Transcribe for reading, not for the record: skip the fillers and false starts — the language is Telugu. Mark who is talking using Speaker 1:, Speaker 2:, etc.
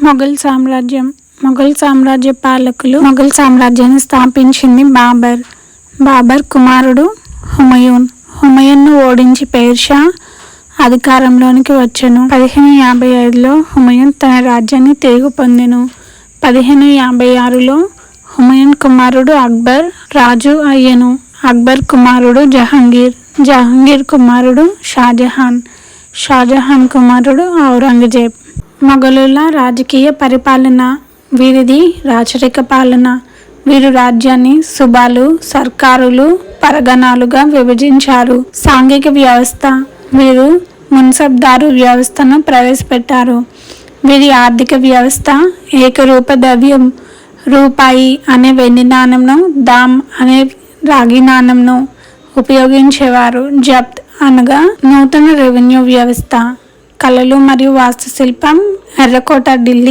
Speaker 1: మొఘల్ సామ్రాజ్యం. మొఘల్ సామ్రాజ్య పాలకులు. మొఘల్ సామ్రాజ్యాన్ని స్థాపించింది బాబర్. బాబర్ కుమారుడు హుమయూన్. హుమయూన్ను ఓడించి పేర్షా అధికారంలోనికి వచ్చెను. 1555లో హుమయూన్ తన రాజ్యాన్ని తిరిగి పొందెను. 1556లో హుమయూన్ కుమారుడు అక్బర్ రాజు అయ్యెను. అక్బర్ కుమారుడు జహంగీర్. జహంగీర్ కుమారుడు షాజహాన్. షాజహాన్ కుమారుడు ఔరంగజేబ్. మొఘలుల రాజకీయ పరిపాలన. వీరిది రాచరిక పాలన. వీరు రాజ్యాన్ని సుబాలు, సర్కారులు, పరగణాలుగా విభజించారు. సాంఘిక వ్యవస్థ. వీరు మున్సబ్దారు వ్యవస్థను ప్రవేశపెట్టారు. వీరి ఆర్థిక వ్యవస్థ ఏకరూప ద్రవ్యం రూపాయి అనే వెండి నాణెంను, దామ్ అనే రాగి నాణెంను ఉపయోగించేవారు. జబ్త్ అనగా నూతన రెవెన్యూ వ్యవస్థ. కళలు మరియు వాస్తుశిల్పం. ఎర్రకోట ఢిల్లీ.